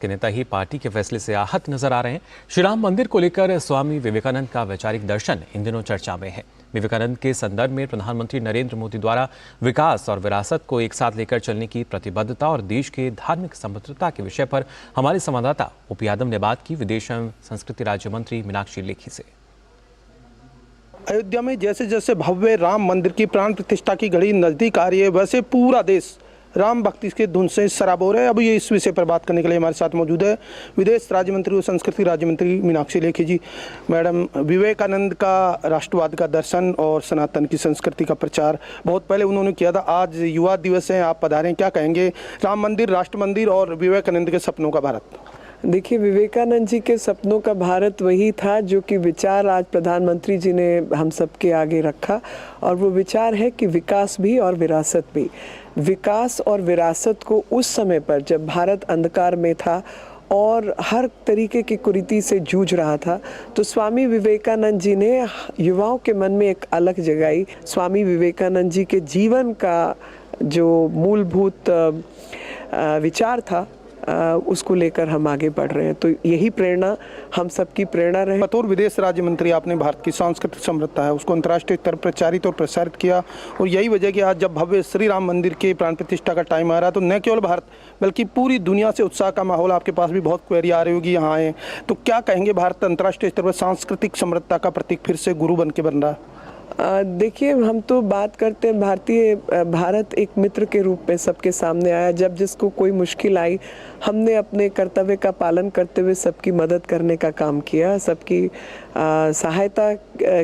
के नेता ही पार्टी के फैसले से आहत नजर आ रहे हैं। श्री राम मंदिर को लेकर स्वामी विवेकानंद का वैचारिक दर्शन इन दिनों चर्चा में है। विवेकानंद के संदर्भ में प्रधानमंत्री नरेंद्र मोदी द्वारा विकास और विरासत को एक साथ लेकर चलने की प्रतिबद्धता और देश के धार्मिक समृद्धता के विषय पर हमारे संवाददाता ओपी यादव ने बात की विदेश एवं संस्कृति राज्य मंत्री मीनाक्षी लेखी से। अयोध्या में जैसे जैसे भव्य राम मंदिर की प्राण प्रतिष्ठा की घड़ी नजदीक आ रही है, वैसे पूरा देश राम भक्ति के धुन से सराबोर है। अभी ये इस विषय पर बात करने के लिए हमारे साथ मौजूद है विदेश राज्य मंत्री और संस्कृति राज्य मंत्री मीनाक्षी लेखी जी। मैडम, विवेकानंद का राष्ट्रवाद का दर्शन और सनातन की संस्कृति का प्रचार बहुत पहले उन्होंने किया था। आज युवा दिवस है, आप पधारें, क्या कहेंगे राम मंदिर, राष्ट्र मंदिर और विवेकानंद के सपनों का भारत? देखिए, विवेकानंद जी के सपनों का भारत वही था जो कि विचार आज प्रधानमंत्री जी ने हम सबके आगे रखा, और वो विचार है कि विकास भी और विरासत भी। विकास और विरासत को उस समय पर जब भारत अंधकार में था और हर तरीके की कुरीति से जूझ रहा था, तो स्वामी विवेकानंद जी ने युवाओं के मन में एक अलग जगाई। स्वामी विवेकानंद जी के जीवन का जो मूलभूत विचार था उसको लेकर हम आगे बढ़ रहे हैं। तो यही प्रेरणा हम सबकी प्रेरणा रहे। बतौर विदेश राज्य मंत्री आपने भारत की सांस्कृतिक समृद्धता है उसको अंतर्राष्ट्रीय स्तर पर प्रचारित और प्रसारित किया, और यही वजह कि आज जब भव्य श्री राम मंदिर के प्राण प्रतिष्ठा का टाइम आ रहा है तो न केवल भारत बल्कि पूरी दुनिया से उत्साह का माहौल, आपके पास भी बहुत क्वेरी आ रही होगी यहाँ आए, तो क्या कहेंगे भारत अंतर्राष्ट्रीय स्तर पर सांस्कृतिक समृद्धता का प्रतीक फिर से गुरु बन के बन रहा है? देखिए, हम तो बात करते हैं भारत एक मित्र के रूप में सबके सामने आया। जब जिसको कोई मुश्किल आई, हमने अपने कर्तव्य का पालन करते हुए सबकी मदद करने का काम किया। सबकी सहायता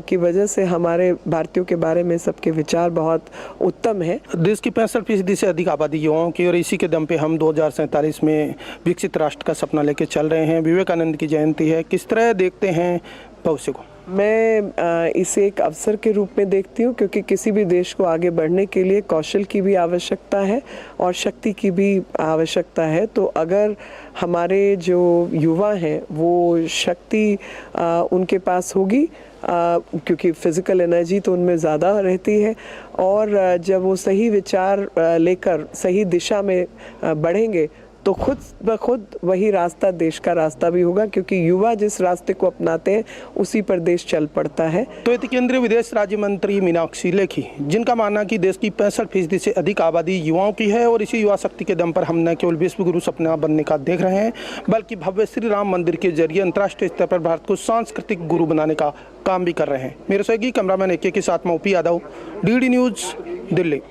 की वजह से हमारे भारतीयों के बारे में सबके विचार बहुत उत्तम है। देश की 65% से अधिक आबादी युवाओं की, और इसी के दम पे हम 2047 में विकसित राष्ट्र का सपना लेके चल रहे हैं। विवेकानंद की जयंती है, किस तरह देखते हैं भविष्य को? मैं इसे एक अवसर के रूप में देखती हूँ, क्योंकि किसी भी देश को आगे बढ़ने के लिए कौशल की भी आवश्यकता है और शक्ति की भी आवश्यकता है। तो अगर हमारे जो युवा हैं वो शक्ति उनके पास होगी, क्योंकि फिज़िकल एनर्जी तो उनमें ज़्यादा रहती है, और जब वो सही विचार लेकर सही दिशा में बढ़ेंगे तो खुद ब खुद वही रास्ता देश का रास्ता भी होगा, क्योंकि युवा जिस रास्ते को अपनाते हैं उसी पर देश चल पड़ता है। तो ये केंद्रीय विदेश राज्य मंत्री मीनाक्षी लेखी, जिनका मानना कि देश की 65% से अधिक आबादी युवाओं की है, और इसी युवा शक्ति के दम पर हम न केवल विश्व गुरु सपना बनने का देख रहे हैं, बल्कि भव्य श्री राम मंदिर के जरिए अंतर्राष्ट्रीय स्तर पर भारत को सांस्कृतिक गुरु बनाने का काम भी कर रहे हैं। मेरे सहयोगी कैमरामैन AK के साथ में OP Yadav, DD news, Delhi.